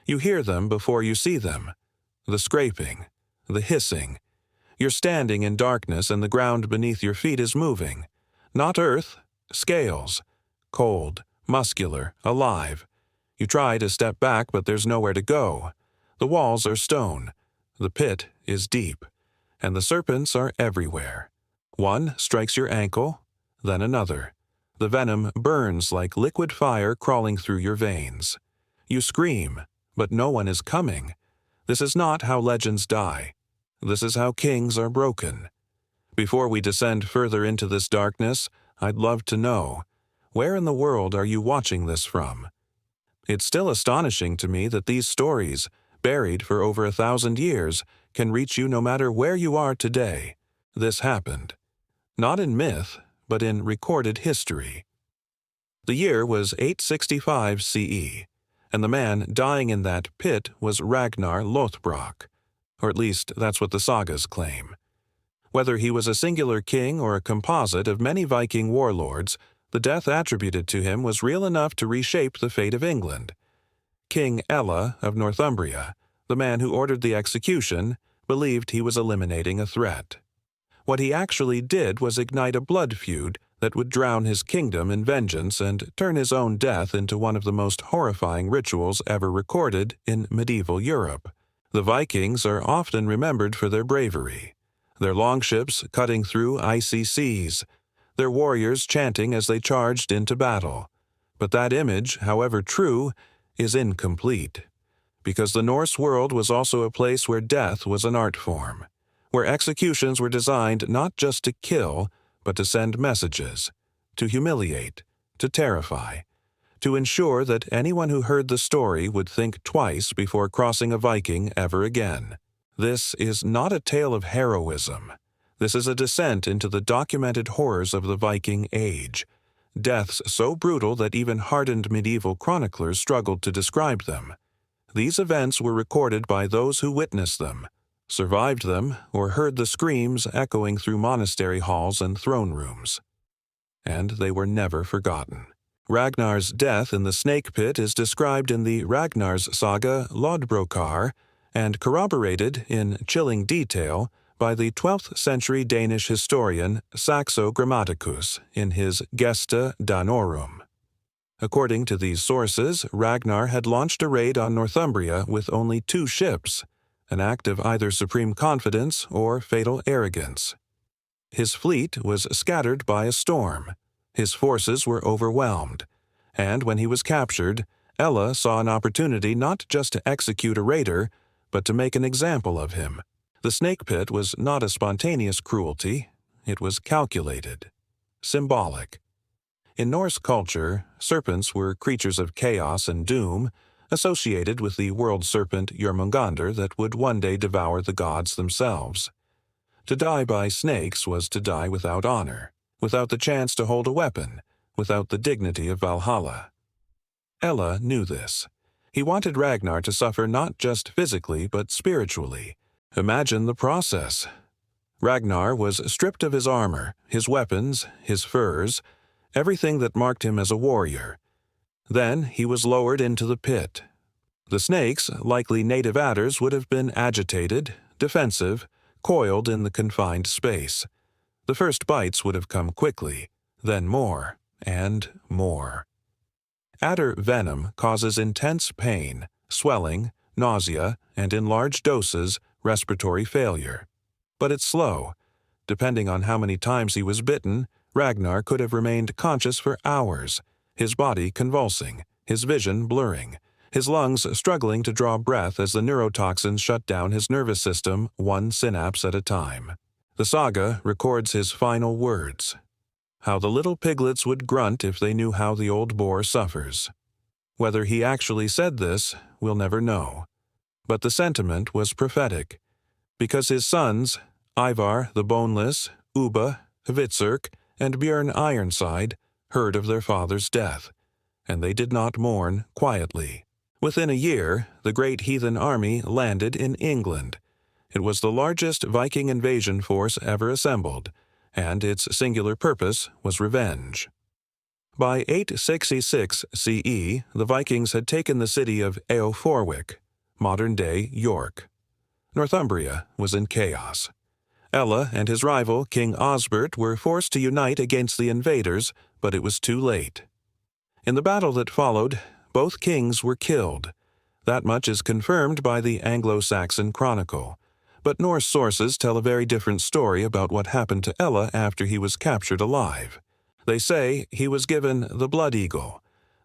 You hear them before you see them. The scraping, the hissing. You're standing in darkness and the ground beneath your feet is moving. Not earth, scales. Cold, muscular, alive. You try to step back, but there's nowhere to go. The walls are stone. The pit is deep. And the serpents are everywhere. One strikes your ankle, then another. The venom burns like liquid fire crawling through your veins. You scream, but no one is coming. This is not how legends die. This is how kings are broken. Before we descend further into this darkness, I'd love to know, where in the world are you watching this from? It's still astonishing to me that these stories, buried for over 1,000 years, can reach you no matter where you are today. This happened. Not in myth, but in recorded history. The year was 865 CE, and the man dying in that pit was Ragnar Lothbrok, or at least that's what the sagas claim. Whether he was a singular king or a composite of many Viking warlords, the death attributed to him was real enough to reshape the fate of England. King Ella of Northumbria, the man who ordered the execution, believed he was eliminating a threat. What he actually did was ignite a blood feud that would drown his kingdom in vengeance and turn his own death into one of the most horrifying rituals ever recorded in medieval Europe. The Vikings are often remembered for their bravery, their longships cutting through icy seas, their warriors chanting as they charged into battle. But that image, however true, is incomplete, because the Norse world was also a place where death was an art form, where executions were designed not just to kill, but to send messages, to humiliate, to terrify, to ensure that anyone who heard the story would think twice before crossing a Viking ever again. This is not a tale of heroism. This is a descent into the documented horrors of the Viking Age, deaths so brutal that even hardened medieval chroniclers struggled to describe them. These events were recorded by those who witnessed them, survived them, or heard the screams echoing through monastery halls and throne rooms. And they were never forgotten. Ragnar's death in the snake pit is described in the Ragnar's saga Lodbrokar and corroborated in chilling detail by the 12th century Danish historian Saxo Grammaticus in his Gesta Danorum. According to these sources, Ragnar had launched a raid on Northumbria with only 2 ships, an act of either supreme confidence or fatal arrogance. His fleet was scattered by a storm. His forces were overwhelmed, and when he was captured, Ella saw an opportunity not just to execute a raider, but to make an example of him. The snake pit was not a spontaneous cruelty, it was calculated, symbolic. In Norse culture, serpents were creatures of chaos and doom, associated with the world serpent Jormungandr that would one day devour the gods themselves. To die by snakes was to die without honor, without the chance to hold a weapon, without the dignity of Valhalla. Ella knew this. He wanted Ragnar to suffer not just physically but spiritually. Imagine the process. Ragnar was stripped of his armor, his weapons, his furs, everything that marked him as a warrior. Then he was lowered into the pit. The snakes, likely native adders, would have been agitated, defensive, coiled in the confined space. The first bites would have come quickly, then more and more. Adder venom causes intense pain, swelling, nausea, and in large doses, respiratory failure. But it's slow. Depending on how many times he was bitten, Ragnar could have remained conscious for hours, his body convulsing, his vision blurring, his lungs struggling to draw breath as the neurotoxins shut down his nervous system one synapse at a time. The saga records his final words. How the little piglets would grunt if they knew how the old boar suffers. Whether he actually said this, we'll never know. But the sentiment was prophetic, because his sons, Ivar the Boneless, Ubba, Hvitserk, and Björn Ironside, heard of their father's death, and they did not mourn quietly. Within a year, the great heathen army landed in England. It was the largest Viking invasion force ever assembled, and its singular purpose was revenge. By 866 CE, the Vikings had taken the city of Eoforwic, modern-day York. Northumbria was in chaos. Ella and his rival, King Osbert, were forced to unite against the invaders, but it was too late. In the battle that followed, both kings were killed. That much is confirmed by the Anglo-Saxon Chronicle. But Norse sources tell a very different story about what happened to Ella after he was captured alive. They say he was given the blood eagle.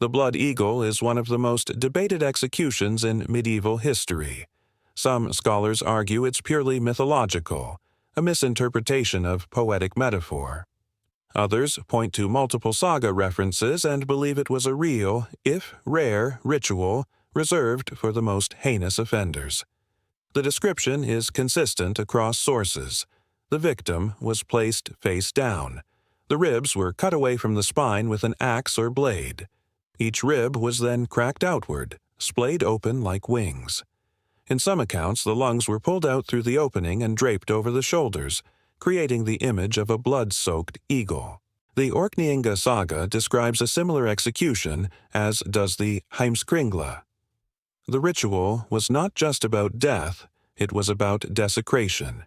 The blood eagle is one of the most debated executions in medieval history. Some scholars argue it's purely mythological, a misinterpretation of poetic metaphor. Others point to multiple saga references and believe it was a real, if rare, ritual reserved for the most heinous offenders. The description is consistent across sources. The victim was placed face down. The ribs were cut away from the spine with an axe or blade. Each rib was then cracked outward, splayed open like wings. In some accounts, the lungs were pulled out through the opening and draped over the shoulders, creating the image of a blood-soaked eagle. The Orkneyinga saga describes a similar execution, as does the Heimskringla. The ritual was not just about death, it was about desecration.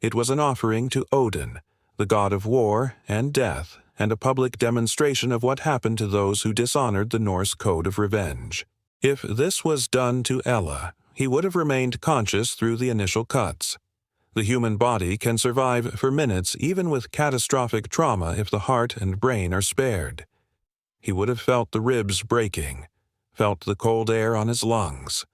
It was an offering to Odin, the god of war and death, and a public demonstration of what happened to those who dishonored the Norse code of revenge. If this was done to Ella, he would have remained conscious through the initial cuts. The human body can survive for minutes even with catastrophic trauma if the heart and brain are spared. He would have felt the ribs breaking, felt the cold air on his lungs,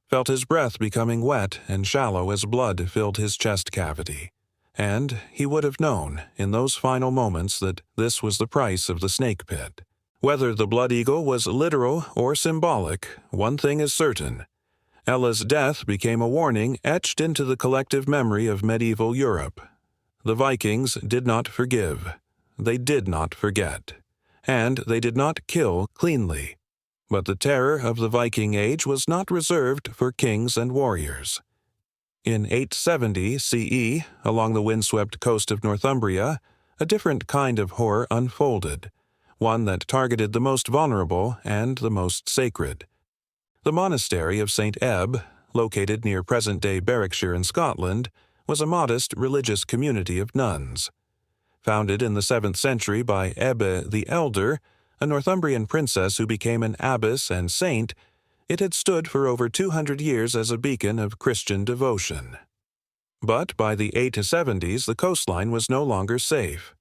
felt his breath becoming wet and shallow as blood filled his chest cavity. And he would have known, in those final moments, that this was the price of the snake pit. Whether the blood eagle was literal or symbolic, one thing is certain. Ella's death became a warning etched into the collective memory of medieval Europe. The Vikings did not forgive. They did not forget. And they did not kill cleanly. But the terror of the Viking Age was not reserved for kings and warriors. In 870 CE, along the windswept coast of Northumbria, a different kind of horror unfolded, one that targeted the most vulnerable and the most sacred. The Monastery of St. located near present-day Berwickshire in Scotland, was a modest religious community of nuns. Founded in the 7th century by Ebbe the Elder, a Northumbrian princess who became an abbess and saint, it had stood for over 200 years as a beacon of Christian devotion. But by the 870s, the coastline was no longer safe.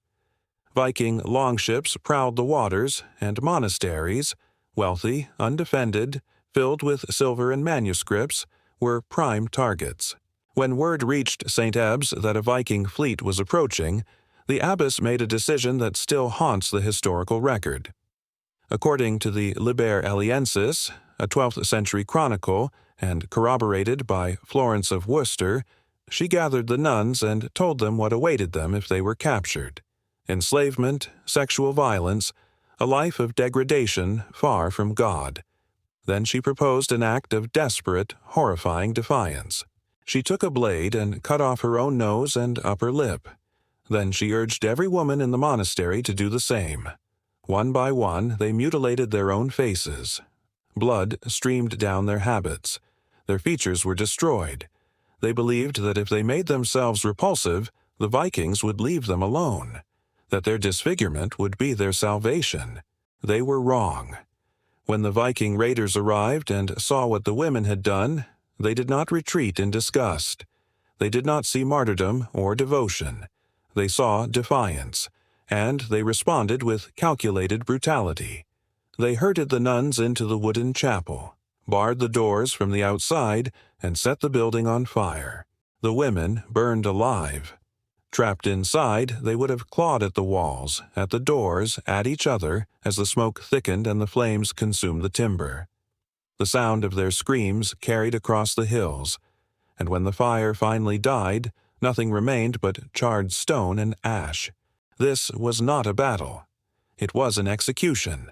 Viking longships prowled the waters, and monasteries, wealthy, undefended, filled with silver and manuscripts, were prime targets. When word reached St. Ebbe's that a Viking fleet was approaching, the abbess made a decision that still haunts the historical record. According to the Liber Aliensis, a 12th century chronicle, and corroborated by Florence of Worcester, she gathered the nuns and told them what awaited them if they were captured: enslavement, sexual violence, a life of degradation far from God. Then she proposed an act of desperate, horrifying defiance. She took a blade and cut off her own nose and upper lip. Then she urged every woman in the monastery to do the same. One by one, they mutilated their own faces. Blood streamed down their habits. Their features were destroyed. They believed that if they made themselves repulsive, the Vikings would leave them alone, that their disfigurement would be their salvation. They were wrong. When the Viking raiders arrived and saw what the women had done, they did not retreat in disgust. They did not see martyrdom or devotion. They saw defiance, and they responded with calculated brutality. They herded the nuns into the wooden chapel, barred the doors from the outside, and set the building on fire. The women burned alive. Trapped inside, they would have clawed at the walls, at the doors, at each other, as the smoke thickened and the flames consumed the timber. The sound of their screams carried across the hills, and when the fire finally died, nothing remained but charred stone and ash. This was not a battle. It was an execution.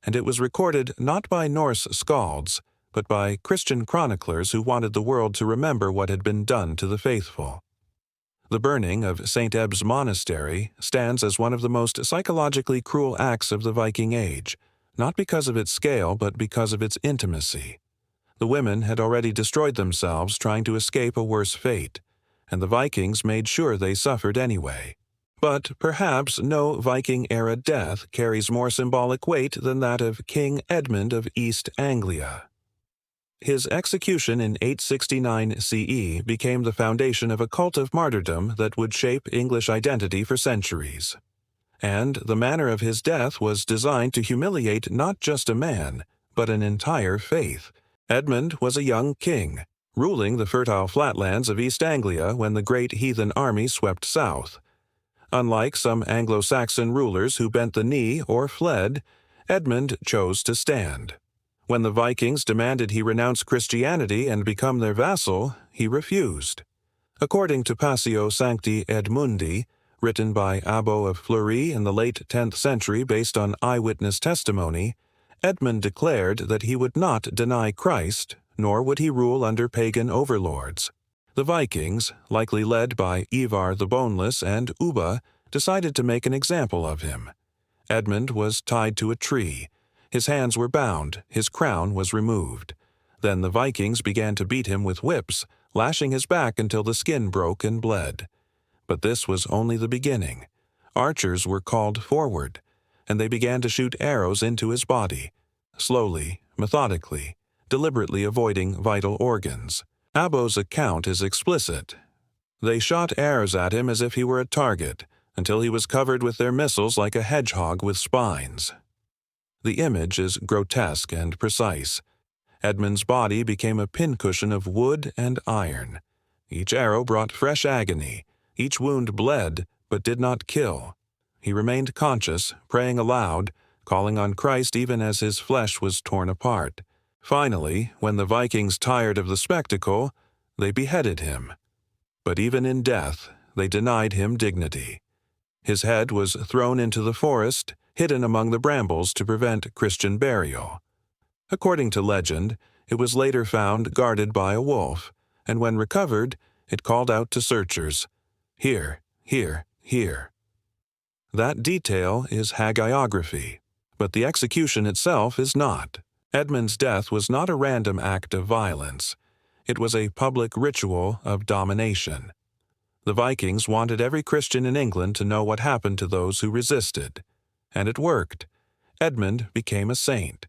And it was recorded not by Norse skalds, but by Christian chroniclers who wanted the world to remember what had been done to the faithful. The burning of St. Ebbe's Monastery stands as one of the most psychologically cruel acts of the Viking Age, not because of its scale but because of its intimacy. The women had already destroyed themselves trying to escape a worse fate, and the Vikings made sure they suffered anyway. But perhaps no Viking-era death carries more symbolic weight than that of King Edmund of East Anglia. His execution in 869 CE became the foundation of a cult of martyrdom that would shape English identity for centuries. And the manner of his death was designed to humiliate not just a man, but an entire faith. Edmund was a young king, ruling the fertile flatlands of East Anglia when the great heathen army swept south. Unlike some Anglo-Saxon rulers who bent the knee or fled, Edmund chose to stand. When the Vikings demanded he renounce Christianity and become their vassal, he refused. According to Passio Sancti Edmundi, written by Abbo of Fleury in the late 10th century based on eyewitness testimony, Edmund declared that he would not deny Christ, nor would he rule under pagan overlords. The Vikings, likely led by Ivar the Boneless and Ubba, decided to make an example of him. Edmund was tied to a tree. His hands were bound, his crown was removed. Then the Vikings began to beat him with whips, lashing his back until the skin broke and bled. But this was only the beginning. Archers were called forward, and they began to shoot arrows into his body, slowly, methodically, deliberately avoiding vital organs. Abbo's account is explicit. They shot arrows at him as if he were a target, until he was covered with their missiles like a hedgehog with spines. The image is grotesque and precise. Edmund's body became a pincushion of wood and iron. Each arrow brought fresh agony. Each wound bled, but did not kill. He remained conscious, praying aloud, calling on Christ even as his flesh was torn apart. Finally, when the Vikings tired of the spectacle, they beheaded him. But even in death, they denied him dignity. His head was thrown into the forest, hidden among the brambles to prevent Christian burial. According to legend, it was later found guarded by a wolf, and when recovered, it called out to searchers, "Here, here, here." That detail is hagiography, but the execution itself is not. Edmund's death was not a random act of violence. It was a public ritual of domination. The Vikings wanted every Christian in England to know what happened to those who resisted. And it worked. Edmund became a saint.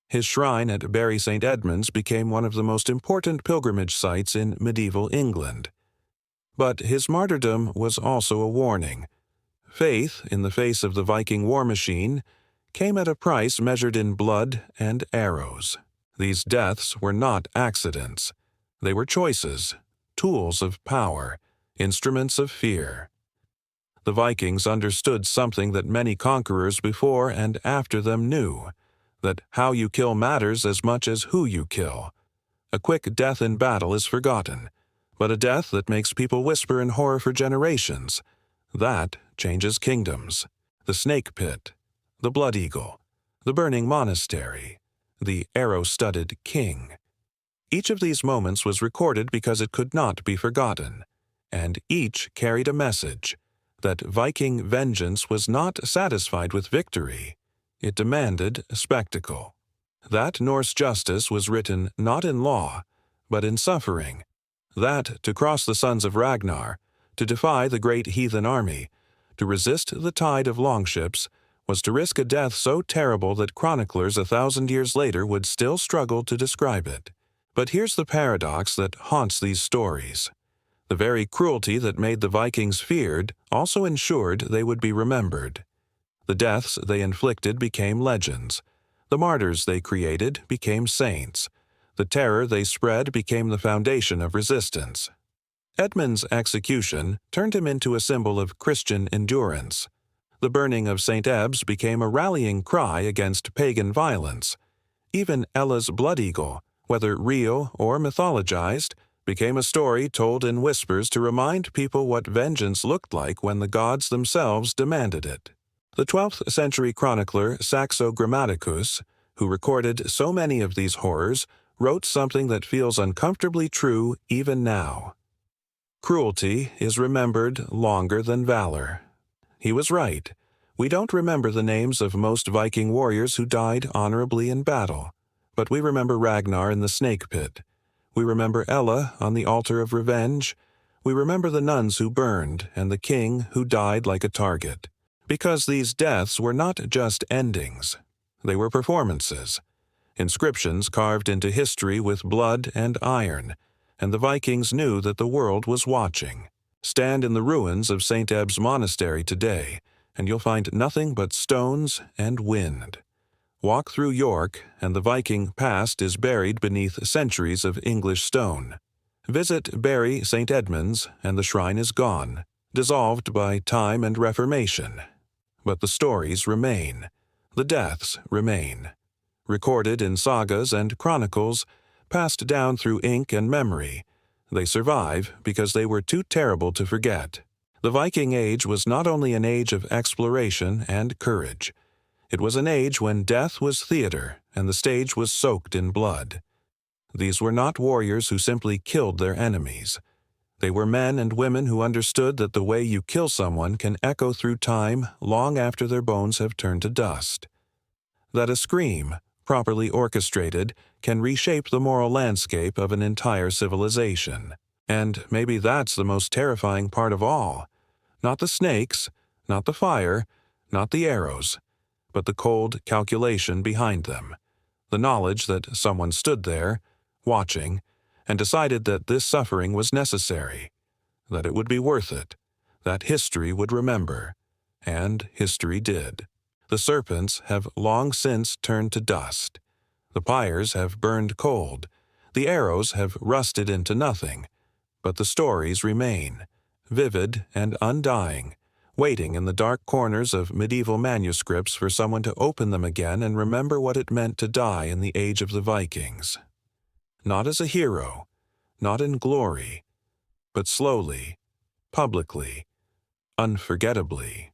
His shrine at Bury St. Edmund's became one of the most important pilgrimage sites in medieval England. But his martyrdom was also a warning. Faith, in the face of the Viking war machine, came at a price measured in blood and arrows. These deaths were not accidents. They were choices, tools of power, instruments of fear. The Vikings understood something that many conquerors before and after them knew, that how you kill matters as much as who you kill. A quick death in battle is forgotten, but a death that makes people whisper in horror for generations, that changes kingdoms. The snake pit, the blood eagle, the burning monastery, the arrow-studded king. Each of these moments was recorded because it could not be forgotten, and each carried a message, that Viking vengeance was not satisfied with victory. It demanded spectacle. That Norse justice was written not in law, but in suffering. That to cross the sons of Ragnar, to defy the great heathen army, to resist the tide of longships, was to risk a death so terrible that chroniclers 1,000 years later would still struggle to describe it. But here's the paradox that haunts these stories. The very cruelty that made the Vikings feared also ensured they would be remembered. The deaths they inflicted became legends. The martyrs they created became saints. The terror they spread became the foundation of resistance. Edmund's execution turned him into a symbol of Christian endurance. The burning of St. Ebbe's became a rallying cry against pagan violence. Even Ella's blood eagle, whether real or mythologized, became a story told in whispers to remind people what vengeance looked like when the gods themselves demanded it. The 12th century chronicler Saxo Grammaticus, who recorded so many of these horrors, wrote something that feels uncomfortably true even now. Cruelty is remembered longer than valor. He was right. We don't remember the names of most Viking warriors who died honorably in battle, but we remember Ragnar in the snake pit. We remember Ella on the altar of revenge. We remember the nuns who burned and the king who died like a target. Because these deaths were not just endings. They were performances. Inscriptions carved into history with blood and iron, and the Vikings knew that the world was watching. Stand in the ruins of St. Ebbe's Monastery today, and you'll find nothing but stones and wind. Walk through York, and the Viking past is buried beneath centuries of English stone. Visit Bury St. Edmund's, and the shrine is gone, dissolved by time and reformation. But the stories remain. The deaths remain. Recorded in sagas and chronicles, passed down through ink and memory, they survive because they were too terrible to forget. The Viking Age was not only an age of exploration and courage. It was an age when death was theater and the stage was soaked in blood. These were not warriors who simply killed their enemies. They were men and women who understood that the way you kill someone can echo through time long after their bones have turned to dust. That a scream, properly orchestrated, can reshape the moral landscape of an entire civilization. And maybe that's the most terrifying part of all. Not the snakes, not the fire, not the arrows, but the cold calculation behind them. The knowledge that someone stood there, watching, and decided that this suffering was necessary, that it would be worth it, that history would remember. And history did. The serpents have long since turned to dust. The pyres have burned cold. The arrows have rusted into nothing. But the stories remain, vivid and undying, waiting in the dark corners of medieval manuscripts for someone to open them again and remember what it meant to die in the age of the Vikings. Not as a hero, not in glory, but slowly, publicly, unforgettably.